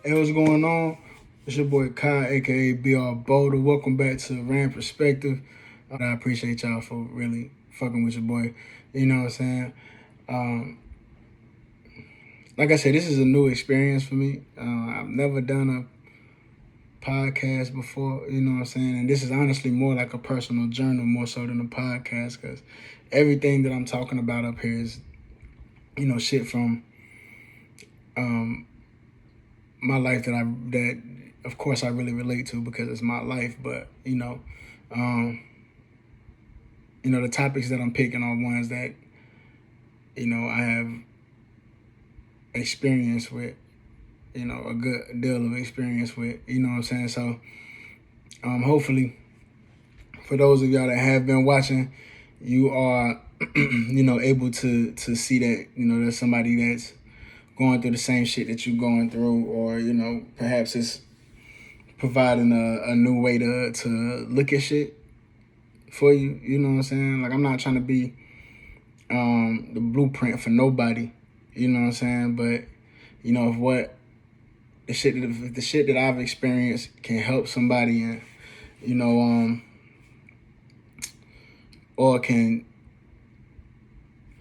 Hey, what's going on? It's your boy Kai, aka BR Boulder. Welcome back to R.A.N Perspective. I appreciate y'all for really fucking with your boy. You know what I'm saying? Um, like I said, this is a new experience for me. I've never done a podcast before, you know what I'm saying? And this is honestly more like a personal journal more so than a podcast, because everything that I'm talking about up here is, shit from my life that of course I really relate to because it's my life. But the topics that I'm picking are ones that I have experience with, a good deal of experience with, you know what I'm saying? So hopefully for those of y'all that have been watching, you are able to see that there's somebody that's going through the same shit that you're going through, or perhaps it's providing a new way to look at shit for you. You know what I'm saying? Like, I'm not trying to be the blueprint for nobody. You know what I'm saying? But if the shit that I've experienced can help somebody, and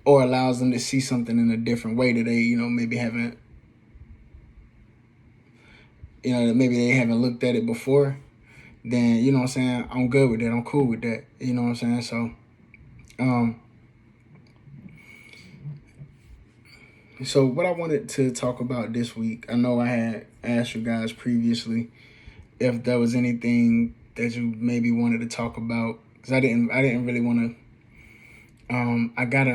or allows them to see something in a different way that they maybe haven't maybe they haven't looked at it before, then you know what I'm saying, I'm good with that. I'm cool with that. You know what I'm saying? So so what I wanted to talk about this week, I know I had asked you guys previously if there was anything that you maybe wanted to talk about, because I didn't really want to. I got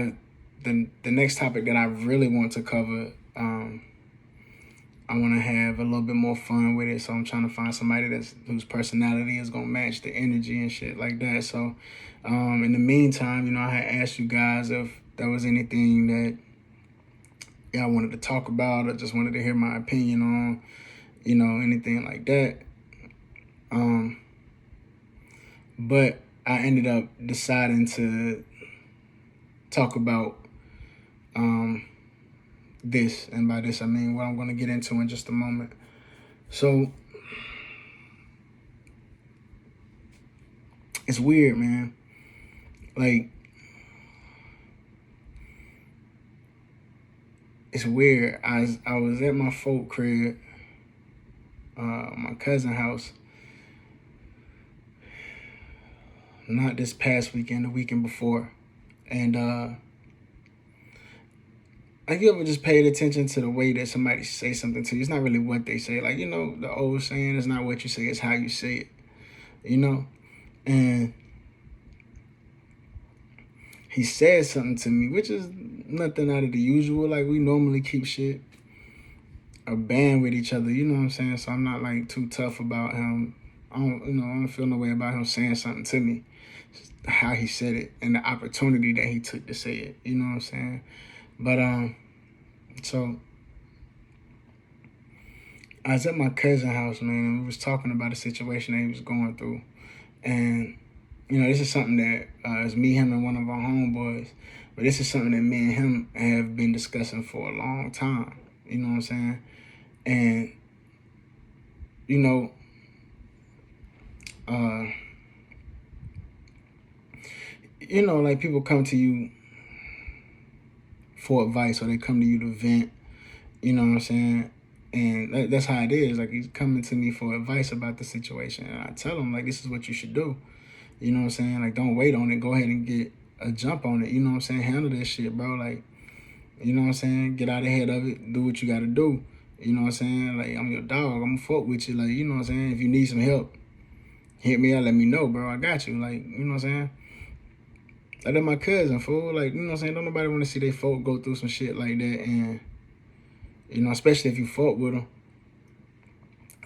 the next topic that I really want to cover. I want to have a little bit more fun with it, so I'm trying to find somebody whose personality is gonna match the energy and shit like that. So, in the meantime, I had asked you guys if there was anything that y'all wanted to talk about, or just wanted to hear my opinion on, anything like that. But I ended up deciding to talk about this, and by this I mean what I'm going to get into in just a moment. So it's weird, man. Like, it's weird. I was at my folk crib, my cousin's house, not this past weekend, the weekend before, and have you ever just paid attention to the way that somebody say something to you? It's not really what they say. Like, the old saying, it's not what you say, it's how you say it, And he said something to me, which is nothing out of the usual. Like, we normally keep shit a band with each other, you know what I'm saying? So I'm not, like, too tough about him. I don't feel no way about him saying something to me. Just how he said it and the opportunity that he took to say it, you know what I'm saying? But, so I was at my cousin's house, man, and we was talking about a situation that he was going through. And, this is something that it's me, him, and one of our homeboys. But this is something that me and him have been discussing for a long time. You know what I'm saying? And, like, people come to you for advice, or they come to you to vent, you know what I'm saying? And that's how it is. Like, he's coming to me for advice about the situation. And I tell him, like, this is what you should do. You know what I'm saying? Like, don't wait on it. Go ahead and get a jump on it. You know what I'm saying? Handle that shit, bro. Like, you know what I'm saying? Get out ahead of it. Do what you got to do. You know what I'm saying? Like, I'm your dog. I'm going to fuck with you. Like, you know what I'm saying? If you need some help, hit me out. Let me know, bro. I got you. Like, you know what I'm saying? Like, that's my cousin, fool. Like, you know what I'm saying? Don't nobody want to see their folk go through some shit like that. And, especially if you fuck with them.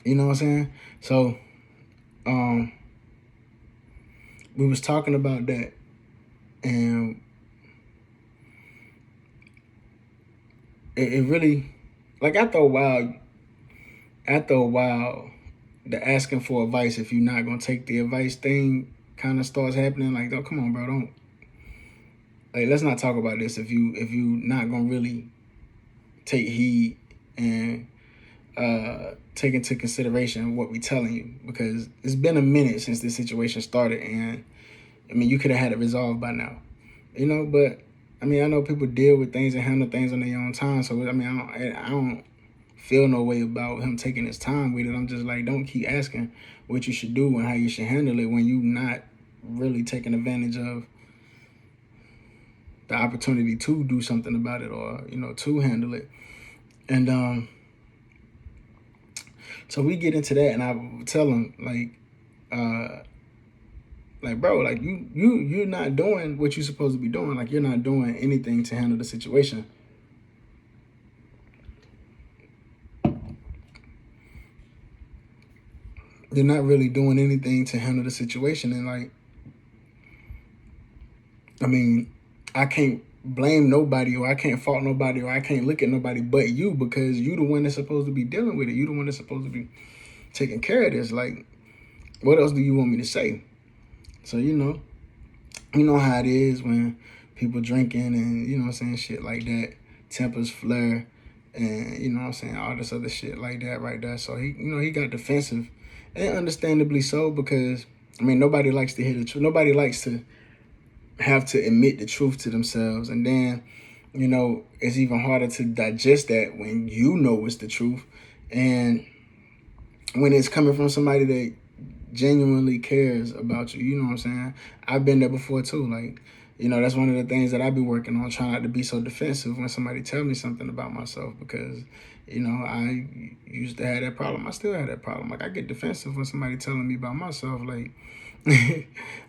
You know what I'm saying? So, we was talking about that. And it really, like, after a while, the asking for advice, if you're not gonna take the advice thing, kind of starts happening. Like, don't, come on, bro, don't. Like, let's not talk about this if you not gonna really take heed and take into consideration what we telling you, because it's been a minute since this situation started, and I mean, you could have had it resolved by now, but I mean, I know people deal with things and handle things on their own time, so I mean, I don't feel no way about him taking his time with it. I'm just like, don't keep asking what you should do and how you should handle it when you not really taking advantage of the opportunity to do something about it, or to handle it. And so we get into that, and I tell him like, bro, like you're not doing what you're supposed to be doing. Like, you're not doing anything to handle the situation. You're not really doing anything to handle the situation. And like, I mean, I can't blame nobody, or I can't fault nobody, or I can't look at nobody but you, because you the one that's supposed to be dealing with it. You the one that's supposed to be taking care of this. Like, what else do you want me to say? So, you know how it is when people drinking and, what I'm saying, shit like that, tempers flare, and, what I'm saying, all this other shit like that right there. So he got defensive, and understandably so, because, I mean, nobody likes to hear the truth. Nobody likes to have to admit the truth to themselves. And then, it's even harder to digest that when you know it's the truth. And when it's coming from somebody that genuinely cares about you, you know what I'm saying? I've been there before too. Like, that's one of the things that I be working on, trying not to be so defensive when somebody tell me something about myself, because, I used to have that problem. I still have that problem. Like, I get defensive when somebody telling me about myself. Like,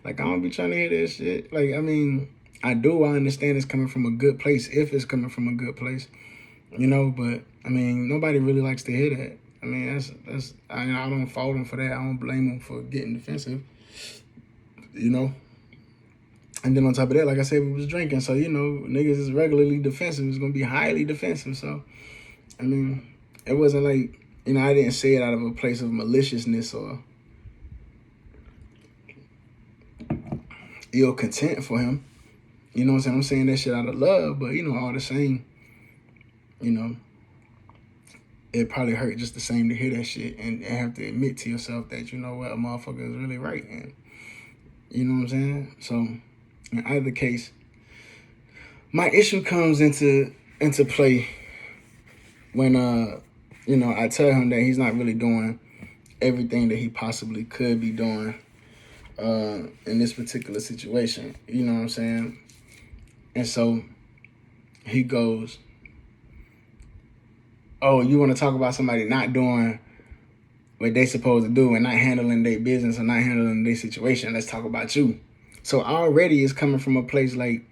like, I don't be trying to hear that shit. Like, I mean, I understand it's coming from a good place, if it's coming from a good place, but I mean, nobody really likes to hear that. I mean, that's I don't fault him for that. I don't blame him for getting defensive, And then on top of that, like I said, we was drinking, so niggas is regularly defensive. It's gonna be highly defensive. So, I mean, it wasn't like I didn't say it out of a place of maliciousness or ill content for him. You know what I'm saying? I'm saying that shit out of love, but all the same, it probably hurt just the same to hear that shit and have to admit to yourself that, a motherfucker is really right. And you know what I'm saying? So in either case, my issue comes into play when I tell him that he's not really doing everything that he possibly could be doing in this particular situation. You know what I'm saying? And so he goes, oh, you want to talk about somebody not doing what they supposed to do and not handling their business or not handling their situation? Let's talk about you. So already it's coming from a place like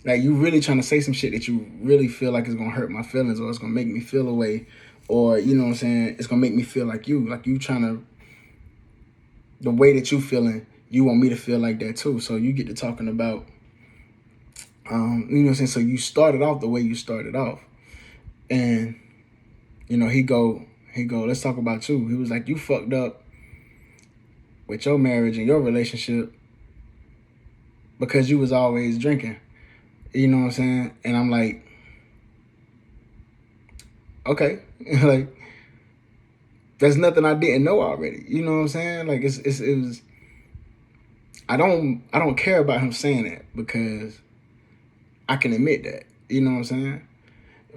you really trying to say some shit that you really feel like it's going to hurt my feelings, or it's going to make me feel away, or, you know what I'm saying, it's going to make me feel like you trying to, the way that you feeling, you want me to feel like that too. So you get to talking about, you know what I'm saying? So you started off the way you started off. And, he go, let's talk about you. He was like, you fucked up with your marriage and your relationship because you was always drinking. You know what I'm saying? And I'm like, okay, like, there's nothing I didn't know already. You know what I'm saying? Like, it was, I don't care about him saying that, because I can admit that. You know what I'm saying?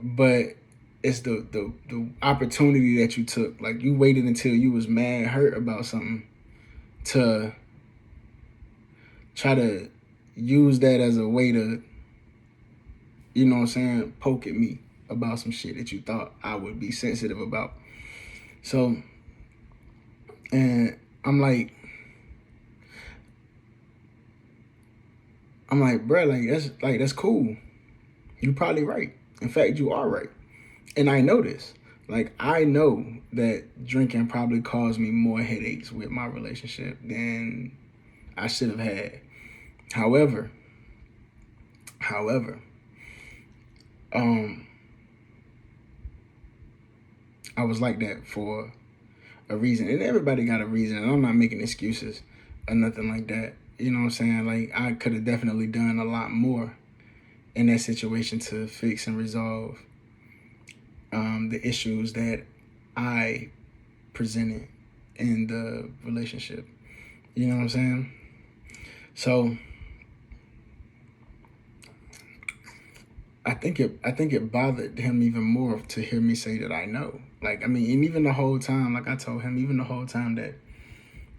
But it's the opportunity that you took. Like, you waited until you was mad, hurt about something to try to use that as a way to, you know what I'm saying, poke at me about some shit that you thought I would be sensitive about. So, and I'm like, bro, that's cool. You probably right. In fact, you are right. And I know this. Like, I know that drinking probably caused me more headaches with my relationship than I should have had. However, I was like that for a reason. And everybody got a reason. And I'm not making excuses or nothing like that. You know what I'm saying? Like, I could have definitely done a lot more in that situation to fix and resolve the issues that I presented in the relationship. You know what I'm saying? So I think it bothered him even more to hear me say that I know. Like, I mean, and even the whole time, like I told him, even the whole time that,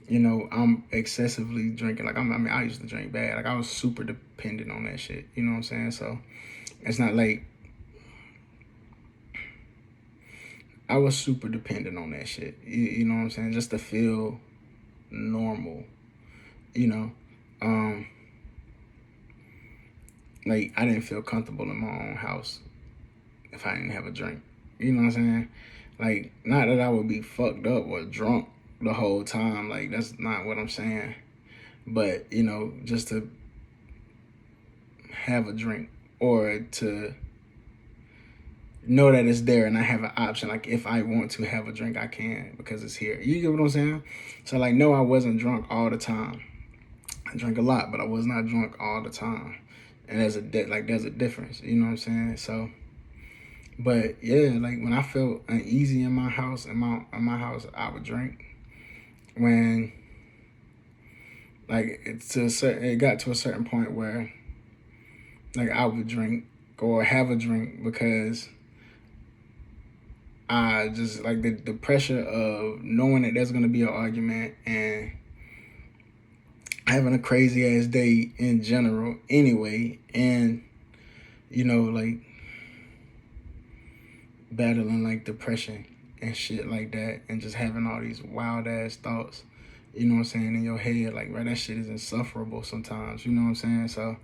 I'm excessively drinking. Like, I used to drink bad. Like, I was super dependent on that shit. You know what I'm saying? So it's not like I was super dependent on that shit. You know what I'm saying? Just to feel normal. You know, like I didn't feel comfortable in my own house if I didn't have a drink. You know what I'm saying? Like, not that I would be fucked up or drunk the whole time. Like, that's not what I'm saying. But, just to have a drink or to know that it's there and I have an option. Like, if I want to have a drink, I can because it's here. You get what I'm saying? So, like, no, I wasn't drunk all the time. I drank a lot, but I was not drunk all the time. And there's a difference. You know what I'm saying? So, but yeah, like when I felt uneasy in my house, I would drink. When like it got to a certain point where like I would drink or have a drink because I just like the pressure of knowing that there's gonna be an argument and having a crazy ass day in general anyway, and like battling like depression and shit like that, and just having all these wild ass thoughts, you know what I'm saying, in your head. Like, bro, that shit is insufferable sometimes, you know what I'm saying? So,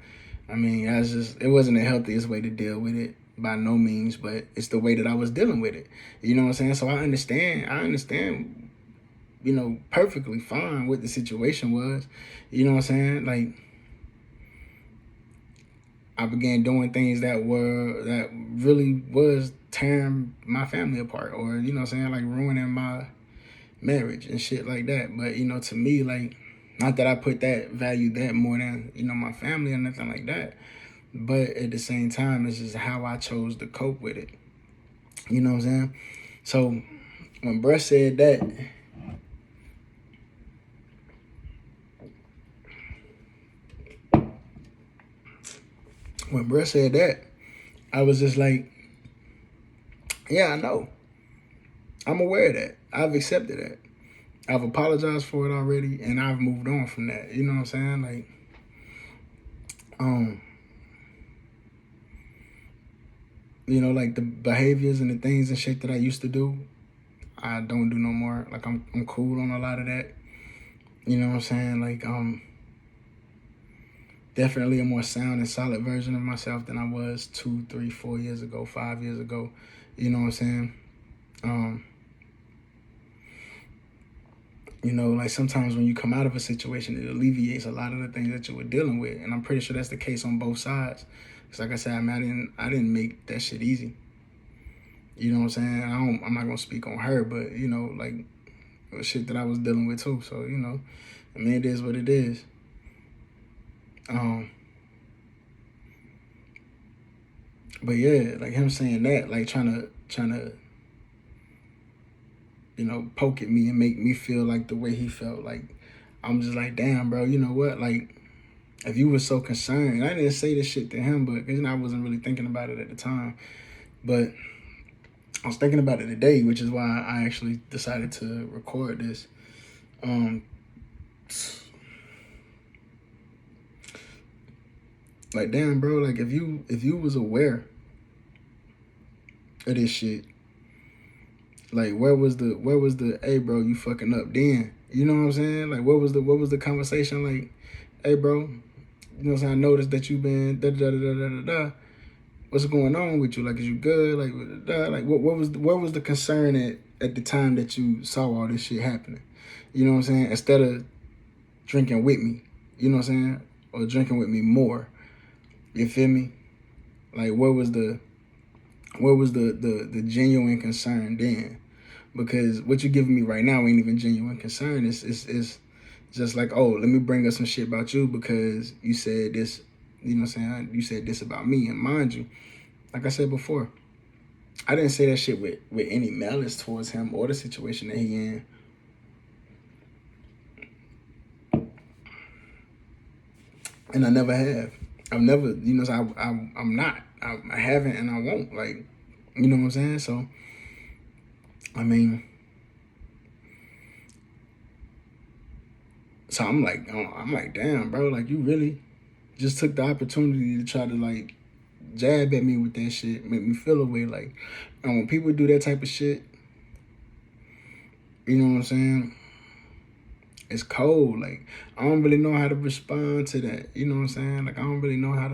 I mean, it wasn't the healthiest way to deal with it by no means, but it's the way that I was dealing with it, you know what I'm saying? So I understand, perfectly fine what the situation was, you know what I'm saying? Like, I began doing things that really was tearing my family apart, or you know what I'm saying, like ruining my marriage and shit like that. But to me, like, not that I put that value that more than my family or nothing like that, but at the same time, it's just how I chose to cope with it. You know what I'm saying? So when bruh said that, I was just like, yeah, I know. I'm aware of that. I've accepted that. I've apologized for it already, and I've moved on from that. You know what I'm saying? Like, like the behaviors and the things and shit that I used to do, I don't do no more. Like, I'm cool on a lot of that. You know what I'm saying? Like, definitely a more sound and solid version of myself than I was 2, 3, 4 years ago, 5 years ago. You know what I'm saying? Like sometimes when you come out of a situation, it alleviates a lot of the things that you were dealing with. And I'm pretty sure that's the case on both sides. Because like I said, I didn't make that shit easy. You know what I'm saying? I'm not going to speak on her, but, like, it was shit that I was dealing with too. So, I mean, it is what it is. But yeah, like him saying that, like trying to poke at me and make me feel like the way he felt. Like, I'm just like, damn, bro, you know what? Like, if you were so concerned, I didn't say this shit to him, but because I wasn't really thinking about it at the time. But I was thinking about it today, which is why I actually decided to record this. Like, damn, bro, like if you was aware of this shit, like where was the hey bro, you fucking up then? You know what I'm saying? Like what was the conversation like, hey bro, you know what I'm saying, I noticed that you've been da da da da da da da. What's going on with you? Like, is you good? Like where was the concern at the time that you saw all this shit happening? You know what I'm saying? Instead of drinking with me, you know what I'm saying? Or drinking with me more. You feel me? Like where was the genuine concern then? Because what you're giving me right now ain't even genuine concern. It's just like, oh, let me bring up some shit about you because you said this, you know what I'm saying? You said this about me. And mind you, like I said before, I didn't say that shit with any malice towards him or the situation that he in. And I never have. I've never, so I'm not. I haven't and I won't. Like, you know what I'm saying? So, I mean, so I'm like, damn, bro, like you really just took the opportunity to try to like jab at me with that shit, make me feel away. Like, and when people do that type of shit, you know what I'm saying? It's cold. Like, I don't really know how to respond to that. You know what I'm saying? Like, I don't really know how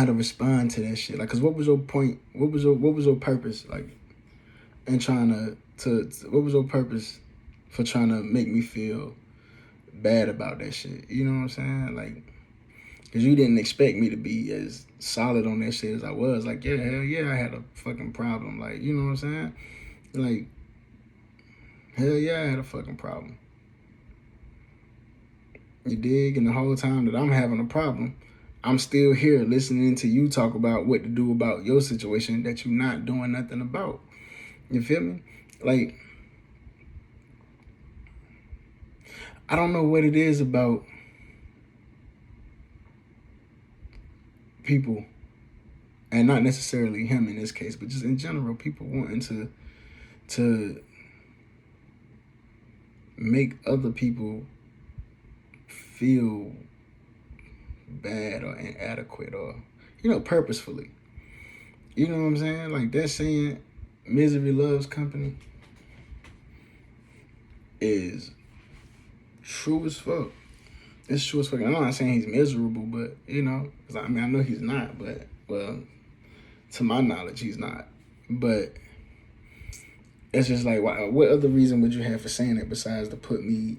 to respond to that shit. Like, cause what was your point? What was your purpose? Like, in trying to what was your purpose for trying to make me feel bad about that shit? You know what I'm saying? Like, cause you didn't expect me to be as solid on that shit as I was. Like, yeah, hell yeah, I had a fucking problem. Like, you know what I'm saying? Like, hell yeah, I had a fucking problem. You dig? And the whole time that I'm having a problem, I'm still here listening to you talk about what to do about your situation that you're not doing nothing about. You feel me? Like, I don't know what it is about people, and not necessarily him in this case, but just in general, people wanting to make other people feel bad or inadequate or, purposefully. You know what I'm saying? Like that saying, misery loves company, is true as fuck. It's true as fuck. I'm not saying he's miserable, but, because I know he's not, but, well, to my knowledge, he's not. But it's just like, what other reason would you have for saying it besides to put me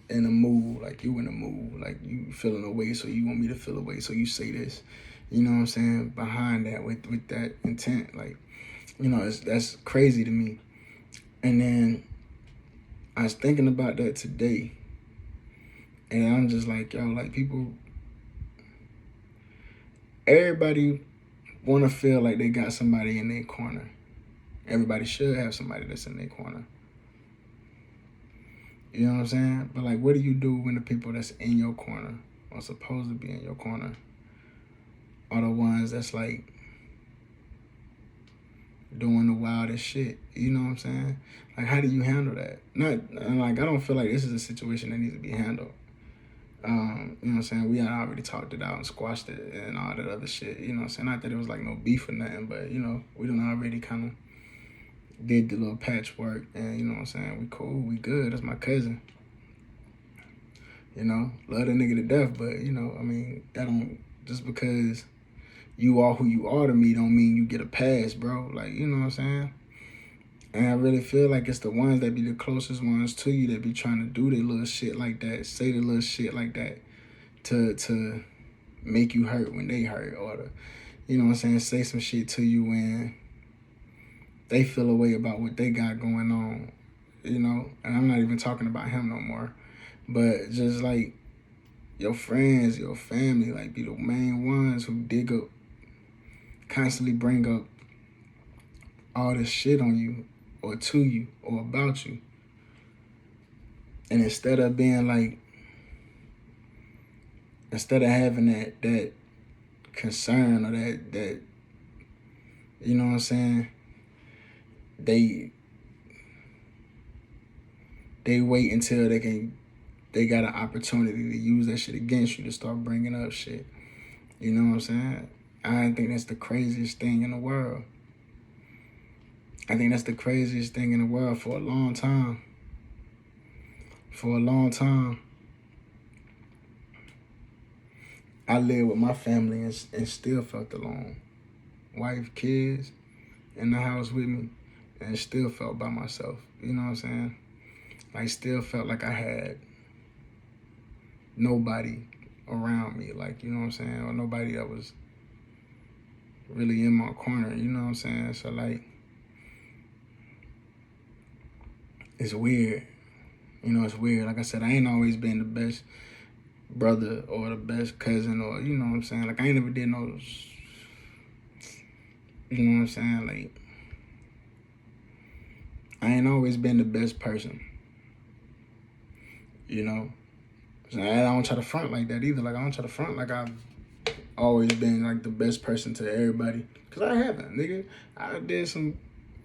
in a mood, like you in a mood, like you feeling away, so you want me to feel away, so you say this, you know what I'm saying, behind that with that intent, like, that's crazy to me. And then I was thinking about that today, and I'm just like, yo, like everybody want to feel like they got somebody in their corner. Everybody should have somebody that's in their corner. You know what I'm saying? But like, what do you do when the people that's in your corner, or supposed to be in your corner, are the ones that's like doing the wildest shit? You know what I'm saying? Like, how do you handle that? I don't feel like this is a situation that needs to be handled. You know what I'm saying? We had already talked it out and squashed it and all that other shit. You know what I'm saying? Not that it was like no beef or nothing, but we done already kind of did the little patchwork, and you know what I'm saying? We cool, we good. That's my cousin. Love the nigga to death, but that don't, just because you are who you are to me don't mean you get a pass, bro. Like, you know what I'm saying? And I really feel like it's the ones that be the closest ones to you that be trying to do their little shit like that, say the little shit like that to make you hurt when they hurt, or to, you know what I'm saying, say some shit to you when they feel a way about what they got going on, and I'm not even talking about him no more, but just like your friends, your family, like be the main ones who dig up, constantly bring up all this shit on you or to you or about you. And instead of being like, instead of having that concern, or that you know what I'm saying, they wait until they got an opportunity to use that shit against you to start bringing up shit. You know what I'm saying? I think that's the craziest thing in the world. I think that's the craziest thing in the world for a long time. For a long time, I lived with my family and still felt alone. Wife, kids in the house with me, and still felt by myself. You know what I'm saying? I still felt like I had nobody around me, like, you know what I'm saying, or nobody that was really in my corner, you know what I'm saying? So like, it's weird. It's weird. Like I said, I ain't always been the best brother or the best cousin, or, you know what I'm saying? Like, I ain't never did no You know what I'm saying? Like, I ain't always been the best person. You know? I don't try to front like that either. Like, I don't try to front like I've always been, like, the best person to everybody. Because I haven't, nigga. I did some,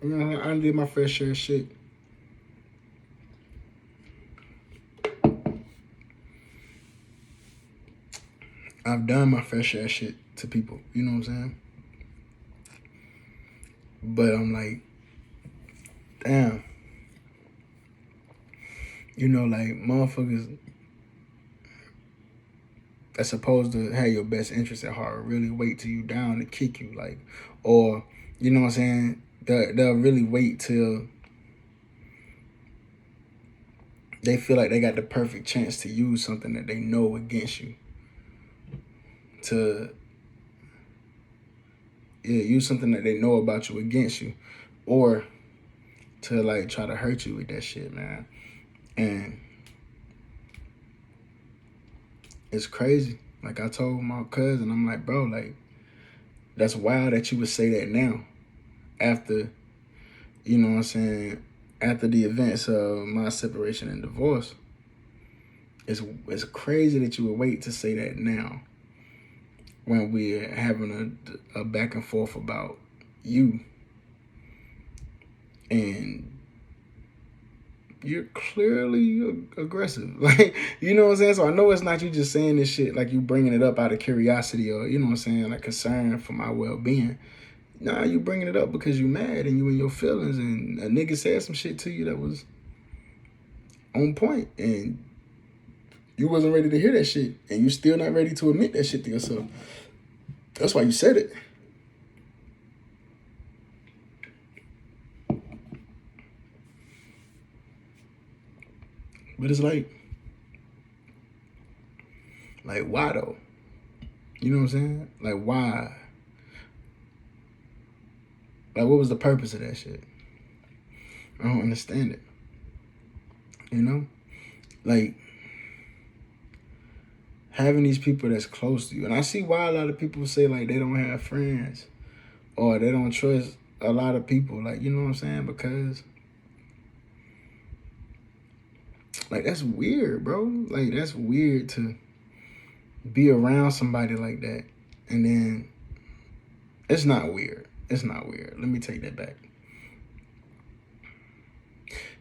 I did my fair share of shit. I've done my fair share of shit to people. You know what I'm saying? But I'm like, damn. You know, like, motherfuckers that's supposed to have your best interest at heart really wait till you down to kick you, like, or, you know what I'm saying, they'll really wait till they feel like they got the perfect chance to use something that they know against you, to use something that they know about you against you, or to, like, try to hurt you with that shit, man. And it's crazy. Like, I told my cousin, I'm like, bro, like, that's wild that you would say that now, after, you know what I'm saying, after the events of my separation and divorce. It's crazy that you would wait to say that now, when we're having a back and forth about you, and you're clearly aggressive. Like, you know what I'm saying? So I know it's not you just saying this shit like you bringing it up out of curiosity, or, you know what I'm saying, like concern for my well-being. Nah, you bringing it up because you mad and you in your feelings, and a nigga said some shit to you that was on point, and you wasn't ready to hear that shit, and you still not ready to admit that shit to yourself. That's why you said it. But it's like why though? You know what I'm saying? Like, why? Like, what was the purpose of that shit? I don't understand it. You know? Like, having these people that's close to you. And I see why a lot of people say, like, they don't have friends, or they don't trust a lot of people. Like, you know what I'm saying? Because, like, that's weird, bro. Like, that's weird to be around somebody like that. And then, it's not weird. It's not weird. Let me take that back.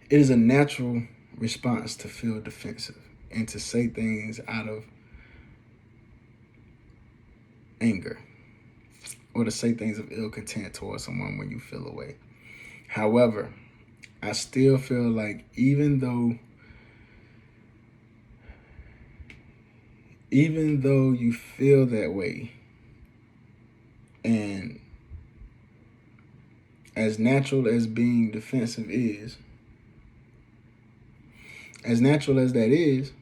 It is a natural response to feel defensive and to say things out of anger, or to say things of ill content towards someone when you feel away. However, I still feel like even though you feel that way, and as natural as being defensive is, as natural as that is,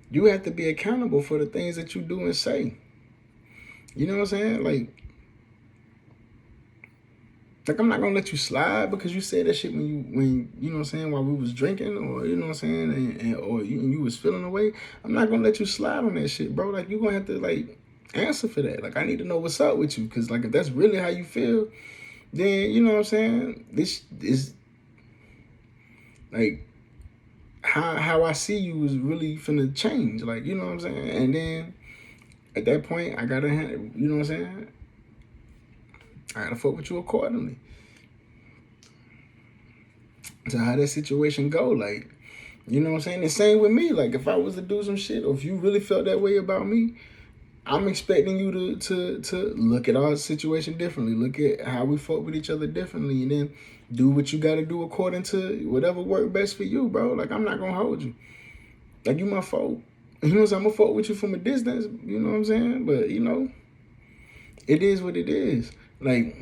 you have to be accountable for the things that you do and say. You know what I'm saying? Like, I'm not gonna let you slide because you said that shit when you know what I'm saying, while we was drinking, or, you know what I'm saying, and or you was feeling away. I'm not gonna let you slide on that shit, bro. Like, you gonna have to, like, answer for that. Like, I need to know what's up with you, because, like, if that's really how you feel, then, you know what I'm saying, this is like how I see you is really finna change. Like, you know what I'm saying? And then at that point, I gotta, you know what I'm saying, I gotta fuck with you accordingly. So how that situation go, like, you know what I'm saying? The same with me. Like, if I was to do some shit, or if you really felt that way about me, I'm expecting you to look at our situation differently, look at how we fuck with each other differently, and then do what you gotta do according to whatever worked best for you, bro. Like, I'm not gonna hold you. Like, you my fault. You know what I'm saying? I'm gonna fuck with you from a distance, you know what I'm saying? But, you know, it is what it is. Like,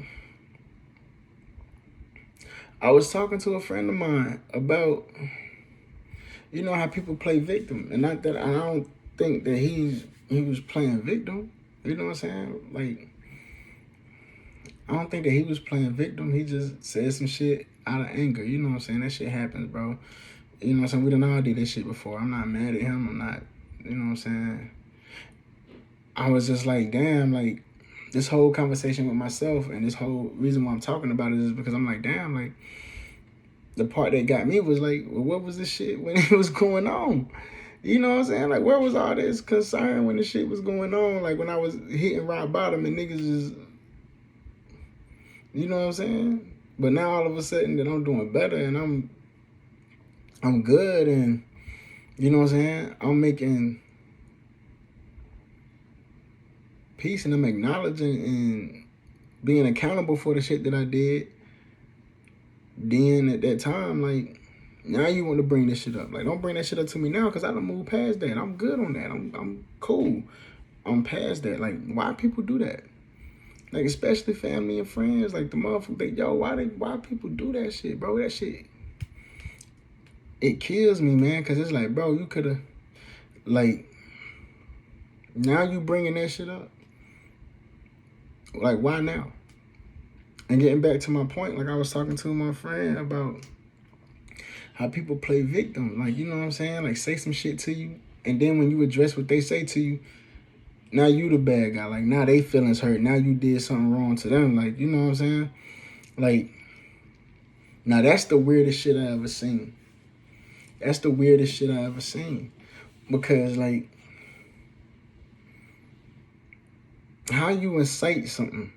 I was talking to a friend of mine about, you know, how people play victim. And not that, I don't think that he was playing victim. You know what I'm saying? Like, I don't think that he was playing victim. He just said some shit out of anger. You know what I'm saying? That shit happens, bro. You know what I'm saying? We done all did that shit before. I'm not mad at him. I'm not, you know what I'm saying? I was just like, damn, like, this whole conversation with myself and this whole reason why I'm talking about it is because I'm like, damn, like, the part that got me was like, well, what was this shit when it was going on? You know what I'm saying? Like, where was all this concern when the shit was going on? Like, when I was hitting rock bottom and niggas just, you know what I'm saying? But now all of a sudden that I'm doing better and I'm good and, you know what I'm saying? I'm making peace and I'm acknowledging and being accountable for the shit that I did. Then at that time, like, now you want to bring this shit up. Like, don't bring that shit up to me now because I done moved past that. I'm good on that. I'm cool. I'm past that. Like, why people do that? Like, especially family and friends. Like, the motherfucker, like, yo, why people do that shit, bro? That shit, it kills me, man. Because it's like, bro, you could have, like, now you bringing that shit up. Like, why now? And getting back to my point, like I was talking to my friend about how people play victim. Like, you know what I'm saying? Like, say some shit to you. And then when you address what they say to you, now you the bad guy. Like, now they feelings hurt. Now you did something wrong to them. Like, you know what I'm saying? Like, now that's the weirdest shit I ever seen. That's the weirdest shit I ever seen. Because, like, how you incite something?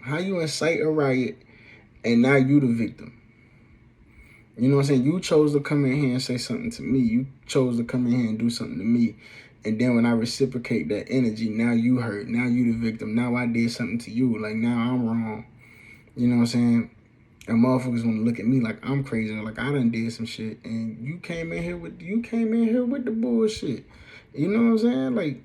How you incite a riot and now you the victim? You know what I'm saying? You chose to come in here and say something to me. You chose to come in here and do something to me. And then when I reciprocate that energy, now you hurt. Now you the victim. Now I did something to you. Like, now I'm wrong. You know what I'm saying? And motherfuckers want to look at me like I'm crazy. Like, I done did some shit. And you came in here with the bullshit. You know what I'm saying? Like,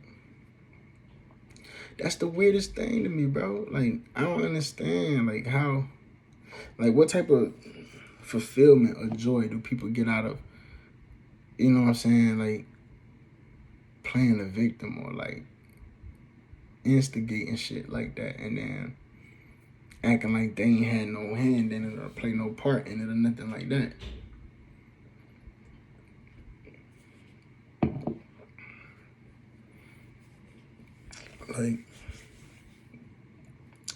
that's the weirdest thing to me, bro. Like, I don't understand, like, how, like, what type of fulfillment or joy do people get out of, you know what I'm saying, like, playing a victim or, like, instigating shit like that and then acting like they ain't had no hand in it or play no part in it or nothing like that.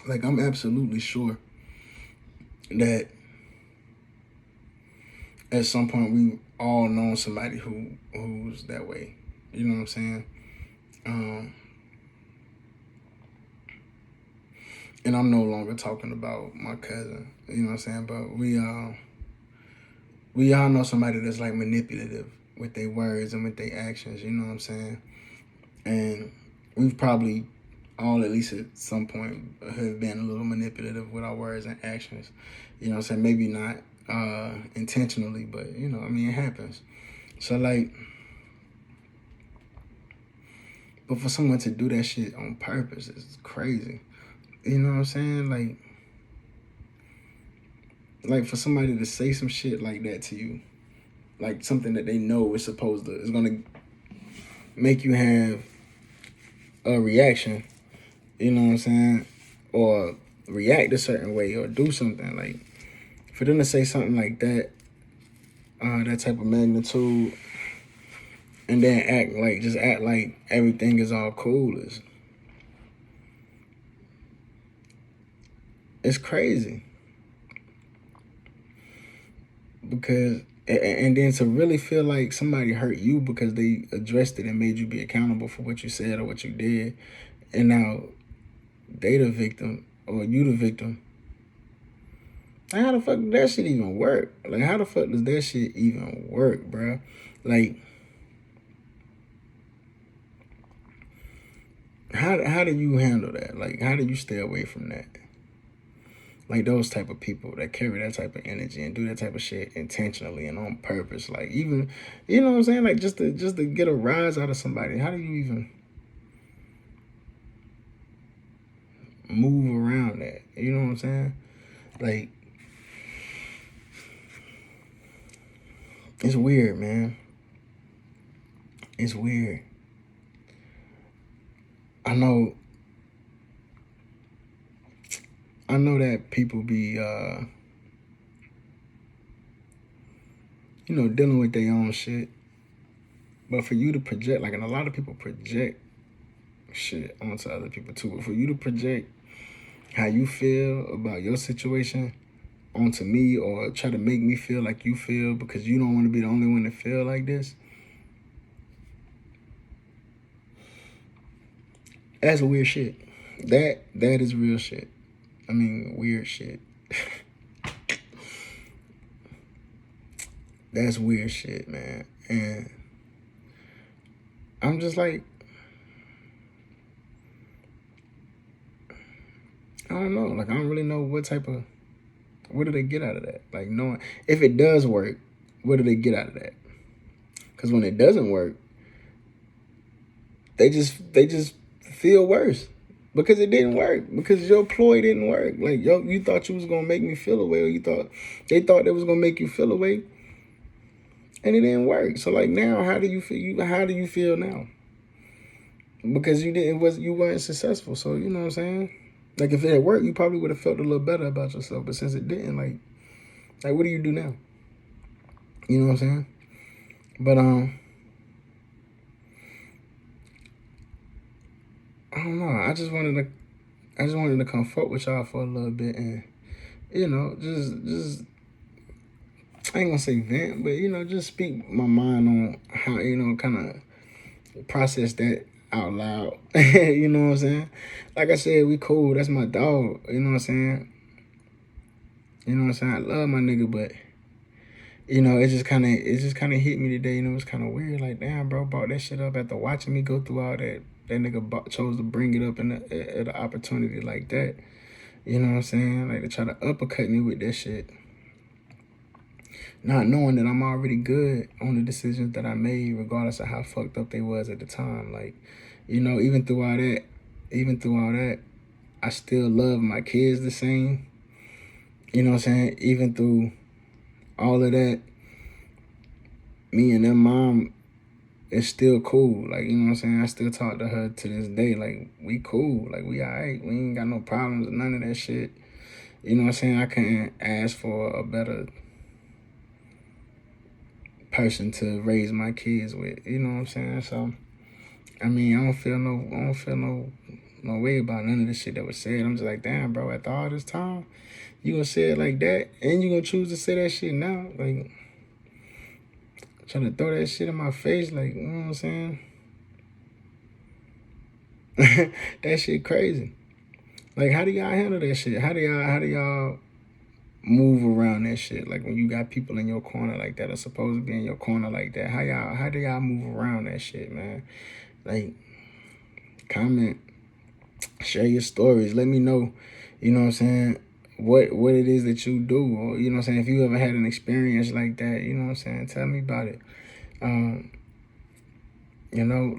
Like I'm absolutely sure that at some point we all known somebody who's that way. You know what I'm saying? And I'm no longer talking about my cousin. You know what I'm saying? But we all know somebody that's like manipulative with their words and with their actions. You know what I'm saying? And we've probably all, at least at some point, have been a little manipulative with our words and actions. You know what I'm saying? Maybe not intentionally, but, you know, I mean, it happens. So, like, but for someone to do that shit on purpose is crazy. You know what I'm saying? Like for somebody to say some shit like that to you, like something that they know is gonna make you have a reaction, you know what I'm saying? Or react a certain way or do something. Like, for them to say something like that, that type of magnitude, and then act like everything is all cool it's crazy. Because, and then to really feel like somebody hurt you because they addressed it and made you be accountable for what you said or what you did, and now they the victim or you the victim. Like, how the fuck does that shit even work? Like, how the fuck does that shit even work, bro? Like, how do you handle that? Like, how do you stay away from that? Like, those type of people that carry that type of energy and do that type of shit intentionally and on purpose. Like, even, you know what I'm saying? Like, just to get a rise out of somebody. How do you even move around that? You know what I'm saying? Like, it's weird, man. It's weird. I know that people be, dealing with their own shit. But for you to project, like, and a lot of people project shit onto other people too. But for you to project how you feel about your situation onto me, or try to make me feel like you feel because you don't want to be the only one to feel like this, that's weird shit. That is real shit. I mean, weird shit. That's weird shit, man. And I'm just like, I don't know. Like, I don't really know what do they get out of that? Like, knowing if it does work, what do they get out of that? Because when it doesn't work, they just feel worse because it didn't work, because your ploy didn't work. Like, you thought you was gonna make me feel away, or they thought it was gonna make you feel away, and it didn't work. So like, now how do you feel? How do you feel now? Because you weren't successful. So you know what I'm saying? Like, if it had worked, you probably would have felt a little better about yourself. But since it didn't, like what do you do now? You know what I'm saying? But I don't know. I just wanted to come forward with y'all for a little bit, and just I ain't gonna say vent, but just speak my mind on how kind of process that out loud. You know what I'm saying? Like I said, we cool. That's my dog. You know what I'm saying? You know what I'm saying? I love my nigga, but it just kind of hit me today. It was kind of weird. Like, damn, bro, brought that shit up after watching me go through all that. That nigga chose to bring it up at an opportunity like that. You know what I'm saying? Like, to try to uppercut me with that shit, not knowing that I'm already good on the decisions that I made, regardless of how fucked up they was at the time. Like, even through all that, I still love my kids the same. You know what I'm saying? Even through all of that, me and their mom is still cool. Like, you know what I'm saying? I still talk to her to this day. Like, we cool. Like, we all right. We ain't got no problems or none of that shit. You know what I'm saying? I couldn't ask for a better person to raise my kids with. You know what I'm saying? So, I mean, I don't feel no way about none of this shit that was said. I'm just like, damn, bro, after all this time, you gonna say it like that, and you gonna choose to say that shit now? Like, trying to throw that shit in my face, like, you know what I'm saying? That shit crazy. Like, how do y'all handle that shit? How do y'all move around that shit? Like, when you got people in your corner like that, or supposed to be in your corner like that, how do y'all move around that shit, man? Like, comment, share your stories. Let me know, you know what I'm saying, what it is that you do. Or, you know what I'm saying, if you ever had an experience like that, you know what I'm saying, tell me about it.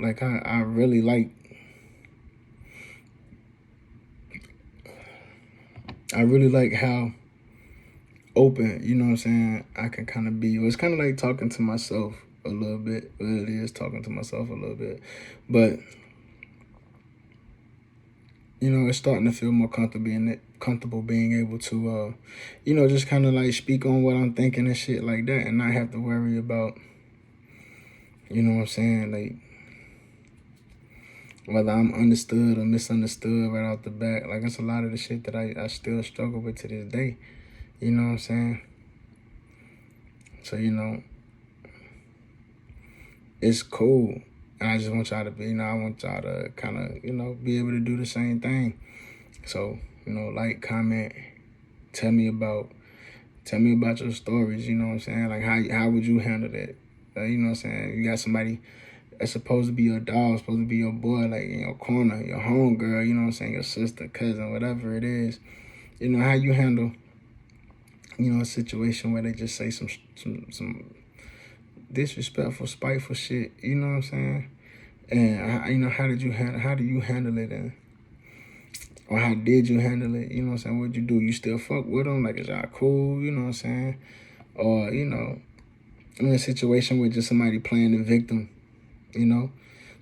Like, I really like how open, you know what I'm saying, I can kind of be. It's kind of like talking to myself a little bit. Well, it is talking to myself a little bit. But, it's starting to feel more comfortable being able to, just kind of like speak on what I'm thinking and shit like that, and not have to worry about, you know what I'm saying, like, whether I'm understood or misunderstood right off the bat. Like, it's a lot of the shit that I still struggle with to this day. You know what I'm saying? So, it's cool. And I just want y'all to be, I want y'all to kind of, be able to do the same thing. So, like, comment, tell me about your stories, you know what I'm saying? Like, how would you handle that? You know what I'm saying? You got somebody that's supposed to be your dog, supposed to be your boy, like, in your corner, your homegirl, you know what I'm saying? Your sister, cousin, whatever it is. How you handle, a situation where they just say some disrespectful, spiteful shit, you know what I'm saying? And, how do you handle it? And, or how did you handle it? You know what I'm saying? What'd you do? You still fuck with them? Like, is y'all cool? You know what I'm saying? Or, in a situation with just somebody playing the victim,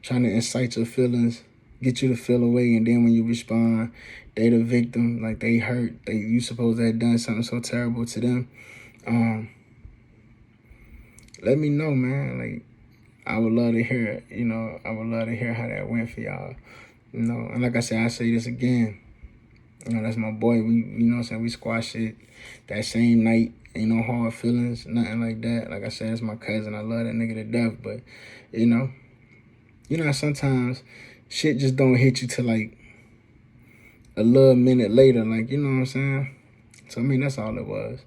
trying to incite your feelings, get you to feel away, and then when you respond, they the victim, like, they hurt. You supposed to have done something so terrible to them. Let me know, man. Like, I would love to hear it. I would love to hear how that went for y'all. And like I said, I say this again. You know, that's my boy. We, you know what I'm saying, we squashed it that same night. Ain't no hard feelings, nothing like that. Like I said, it's my cousin. I love that nigga to death. But, you know sometimes shit just don't hit you till like a little minute later. Like, you know what I'm saying? So, I mean, that's all it was.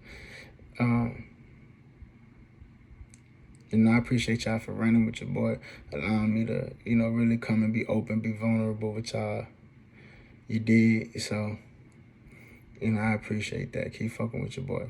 I appreciate y'all for running with your boy, allowing me to, really come and be open, be vulnerable with y'all. You did. So, I appreciate that. Keep fucking with your boy.